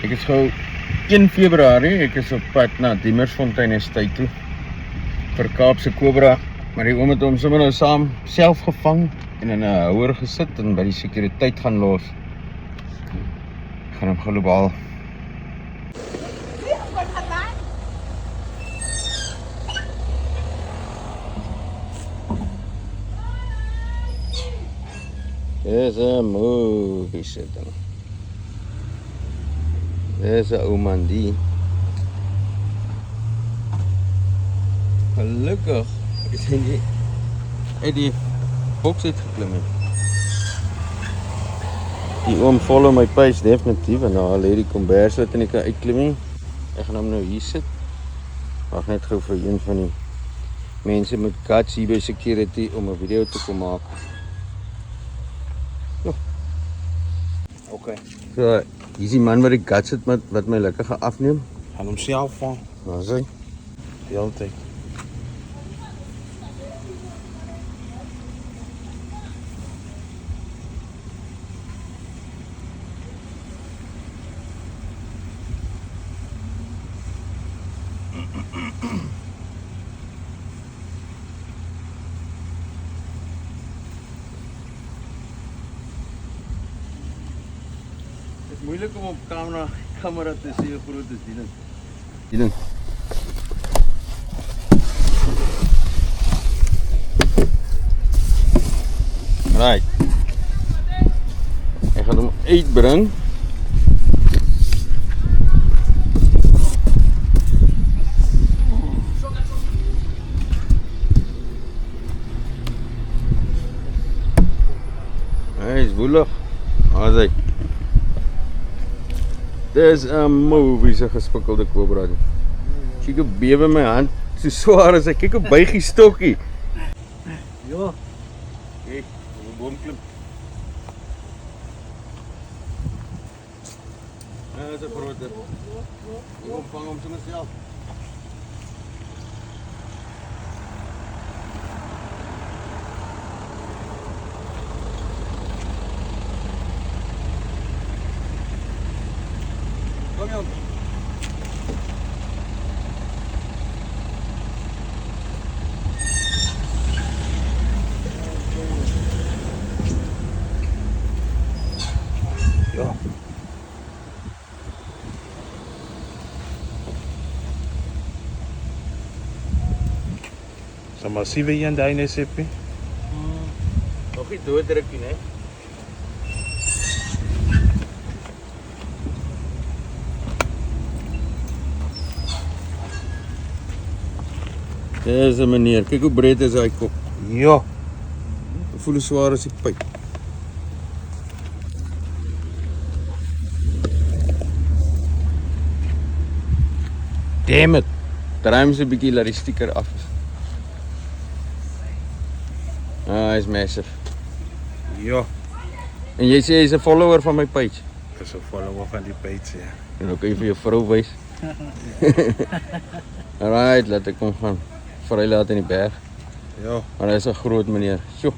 Ek is gou 1 Februarie, ek is op pad na Diemersfontein Estate toe vir Kaapse Cobra, maar die oom het hom sommer nou saam self gevang en in 'n houer gesit en by die sekuriteit gaan los. Ek gaan hom globaal. Dis 'n movie sitting. Dis 'n ou man die. Gelukkig is hy nie uit die boks uitgeklim het. Die oom follow my pace definitief en nou lê die kombers wat en ek kan uitklim nie. Ek gaan hom nou hier sit. Wag net gou vir een van die mense met guts hier by security om 'n video te kom maak. Okay. So, hier is die man wat die guts het wat my lekker gaan afneem. Gaan hom self van. Waar is hy? Die hele tyd. Het is moeilijk om op camera te zien hoe groot is die ding. Die ding. Right. Ek gaan hom uitbring. Hy is woelig. Waar is hy? Dis 'n movie se gespikkelde cobra. Kyk hoe bewe my hand, so swaar as hy. Kyk hoe buig die stokkie. Ja. Kyk, op 'n boomklip. Dis 'n groot. Ek ontvang hom sommer self. Kom jong. Ja. Zo massieve hier in de NSCP. Nog nie dooddruk nie, né? Dis 'n meneer. Kyk hoe breed is hy kop. Ja. Ek voel hoe swaar is die pyp. Damn it. Draai hom so 'n bietjie laat die sticker af is. Ah, hy's massive. Ja. En jy sê hy's 'n follower van my page. Ik is een follower van die page, ja. En dan kan jy vir jou vrou wys. Alright, laat ek hom gaan. Vry laat in die berg. Ja. Maar hy is 'n groot meneer. Sjoe.